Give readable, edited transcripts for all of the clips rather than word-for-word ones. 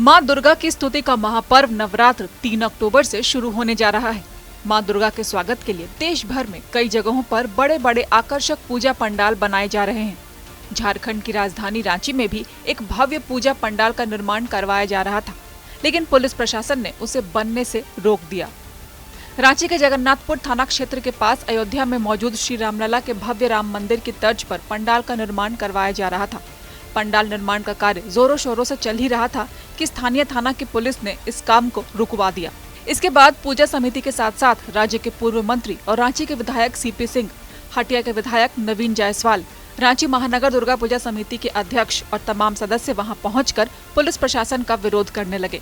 मां दुर्गा की स्तुति का महापर्व नवरात्र 3 अक्टूबर से शुरू होने जा रहा है। मां दुर्गा के स्वागत के लिए देश भर में कई जगहों पर बड़े बड़े आकर्षक पूजा पंडाल बनाए जा रहे हैं। झारखंड की राजधानी रांची में भी एक भव्य पूजा पंडाल का निर्माण करवाया जा रहा था, लेकिन पुलिस प्रशासन ने उसे बनने से रोक दिया। रांची के जगन्नाथपुर थाना क्षेत्र के पास अयोध्या में मौजूद श्री रामलला के भव्य राम मंदिर की तर्ज पर पंडाल का निर्माण करवाया जा रहा था। पंडाल निर्माण का कार्य जोरों शोरों से चल ही रहा था कि स्थानीय थाना की पुलिस ने इस काम को रुकवा दिया। इसके बाद पूजा समिति के साथ साथ राज्य के पूर्व मंत्री और रांची के विधायक सीपी सिंह, हटिया के विधायक नवीन जायसवाल, रांची महानगर दुर्गा पूजा समिति के अध्यक्ष और तमाम सदस्य वहां पहुंचकर पुलिस प्रशासन का विरोध करने लगे।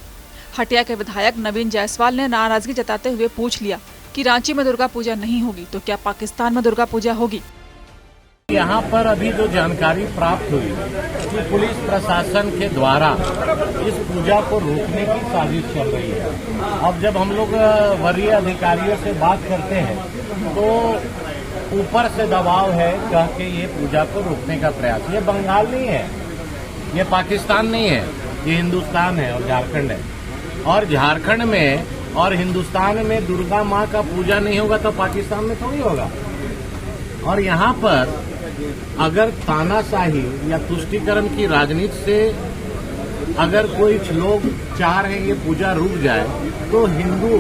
हटिया के विधायक नवीन जायसवाल ने नाराजगी जताते हुए पूछ लिया कि रांची में दुर्गा पूजा नहीं होगी तो क्या पाकिस्तान में दुर्गा पूजा होगी। यहाँ पर अभी जो जानकारी प्राप्त हुई कि पुलिस प्रशासन के द्वारा इस पूजा को रोकने की साजिश चल रही है। अब जब हम लोग वरीय अधिकारियों से बात करते हैं तो ऊपर से दबाव है कह के ये पूजा को रोकने का प्रयास। ये बंगाल नहीं है, ये पाकिस्तान नहीं है, ये हिंदुस्तान है और झारखंड है। और झारखंड में और हिंदुस्तान में दुर्गा माँ का पूजा नहीं होगा तो पाकिस्तान में थोड़ी होगा। और यहाँ पर अगर तानाशाही या तुष्टीकरण की राजनीति से अगर कोई लोग चाह रहे हैं ये पूजा रुक जाए तो हिंदू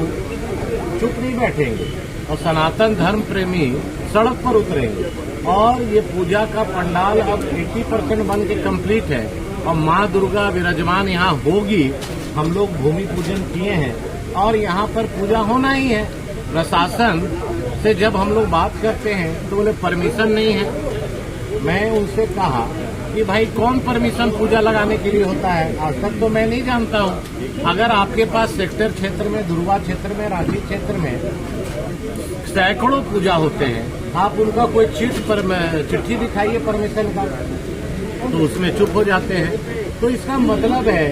चुप नहीं बैठेंगे और सनातन धर्म प्रेमी सड़क पर उतरेंगे। और ये पूजा का पंडाल अब 80% बन के कंप्लीट है और माँ दुर्गा विराजमान यहाँ होगी। हम लोग भूमि पूजन किए हैं और यहाँ पर पूजा होना ही है। प्रशासन से जब हम लोग बात करते हैं तो बोले परमिशन नहीं है। मैं उनसे कहा कि भाई कौन परमिशन पूजा लगाने के लिए होता है, आज तक तो मैं नहीं जानता हूँ। अगर आपके पास सेक्टर क्षेत्र में, दुर्गा क्षेत्र में, रांची क्षेत्र में सैकड़ों पूजा होते हैं, आप उनका कोई चिट्ठी दिखाइए परमिशन का, तो उसमें चुप हो जाते हैं। तो इसका मतलब है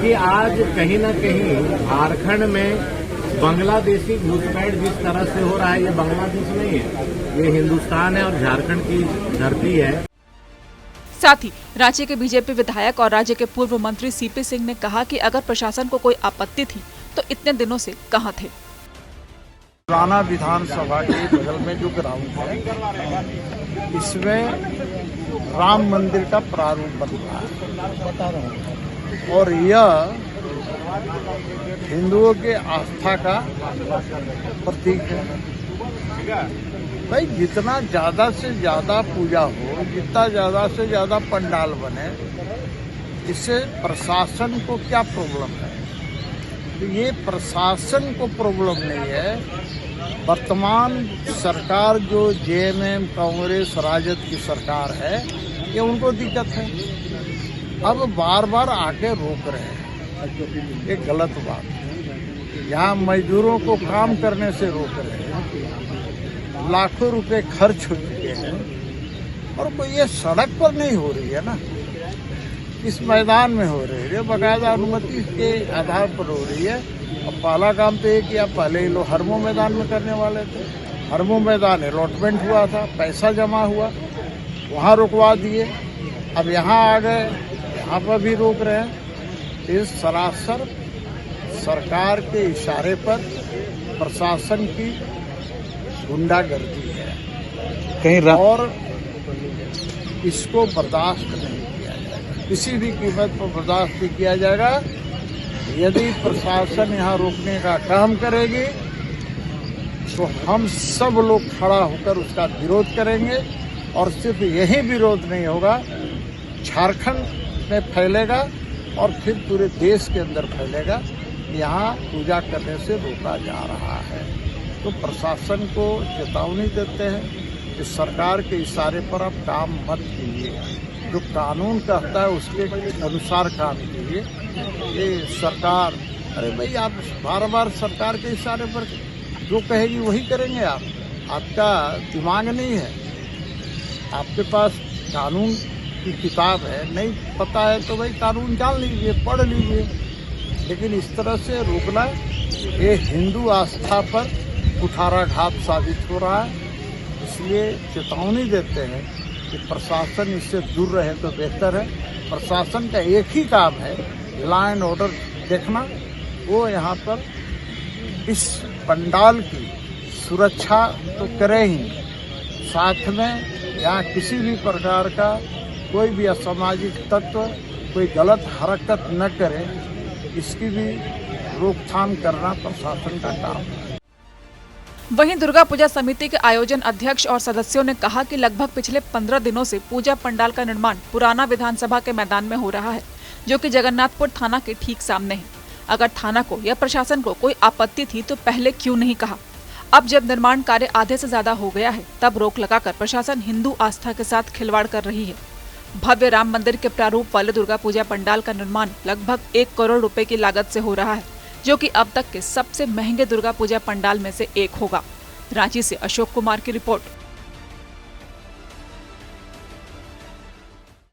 कि आज कहीं न कहीं झारखंड में बांग्लादेशी घुसपैठ जिस तरह से हो रहा है, ये बांग्लादेश नहीं है, ये हिंदुस्तान है और झारखंड की धरती है। साथ ही रांची के बीजेपी विधायक और राज्य के पूर्व मंत्री सीपी सिंह ने कहा कि अगर प्रशासन को कोई आपत्ति थी तो इतने दिनों से कहां थे। पुराना विधानसभा के बगल में जो ग्राउंड है इसमें राम मंदिर का प्रारूप बन रहा है और यह हिंदुओं के आस्था का प्रतीक है। भाई जितना ज्यादा से ज्यादा पूजा हो, जितना ज्यादा से ज्यादा पंडाल बने, इससे प्रशासन को क्या प्रॉब्लम है? तो ये प्रशासन को प्रॉब्लम नहीं है। वर्तमान सरकार जो जेएमएम, कांग्रेस, राजद की सरकार है, ये उनको दिक्कत है। अब बार बार आके रोक रहे हैं, ये गलत बात है। यहाँ मजदूरों को काम करने से रोक रहे हैं, लाखों रुपए खर्च हो चुके हैं और कोई ये सड़क पर नहीं हो रही है ना, इस मैदान में हो रही है, बाकायदा अनुमति के आधार पर हो रही है। अब पहला काम तो ये किया, पहले ये लोग हरमो मैदान में करने वाले थे। हरमो मैदान अलॉटमेंट हुआ था, पैसा जमा हुआ, वहाँ रुकवा दिए। अब यहाँ आ गए, यहाँ पर भी रोक रहे हैं। इस सरासर सरकार के इशारे पर प्रशासन की गुंडागर्दी है कहीं और इसको बर्दाश्त नहीं किया जाएगा, किसी भी कीमत पर बर्दाश्त नहीं किया जाएगा। यदि प्रशासन यहाँ रोकने का काम करेगी तो हम सब लोग खड़ा होकर उसका विरोध करेंगे और सिर्फ यही विरोध नहीं होगा, झारखंड में फैलेगा और फिर पूरे देश के अंदर फैलेगा। यहाँ पूजा करने से रोका जा रहा है। तो प्रशासन को चेतावनी देते हैं कि सरकार के इशारे पर आप काम मत कीजिए, जो कानून कहता है उसके अनुसार काम कीजिए। ये सरकार, अरे भाई आप बार बार सरकार के इशारे पर जो कहेगी वही करेंगे आप? आपका दिमाग नहीं है, आपके पास कानून की किताब है, नहीं पता है तो भाई कानून जान लीजिए, पढ़ लीजिए। लेकिन इस तरह से रोकना ये हिंदू आस्था पर कुठाराघात साबित हो रहा है। इसलिए चेतावनी देते हैं कि प्रशासन इससे दूर रहे तो बेहतर है। प्रशासन का एक ही काम है लॉ एंड ऑर्डर देखना, वो यहाँ पर इस पंडाल की सुरक्षा तो करे ही, साथ में यहाँ किसी भी प्रकार का कोई भी असामाजिक तत्व कोई गलत हरकत न करे, इसकी भी रोकथाम करना प्रशासन का काम है। वहीं दुर्गा पूजा समिति के आयोजन अध्यक्ष और सदस्यों ने कहा कि लगभग पिछले 15 दिनों से पूजा पंडाल का निर्माण पुराना विधानसभा के मैदान में हो रहा है, जो कि जगन्नाथपुर थाना के ठीक सामने है। अगर थाना को या प्रशासन को कोई आपत्ति थी तो पहले क्यों नहीं कहा? अब जब निर्माण कार्य आधे से ज्यादा हो गया है, तब रोक लगाकर प्रशासन हिंदू आस्था के साथ खिलवाड़ कर रही है। भव्य राम मंदिर के प्रारूप वाले दुर्गा पूजा पंडाल का निर्माण लगभग 1 करोड़ रुपए की लागत से हो रहा है, जो कि अब तक के सबसे महंगे दुर्गा पूजा पंडाल में से एक होगा। रांची से अशोक कुमार की रिपोर्ट।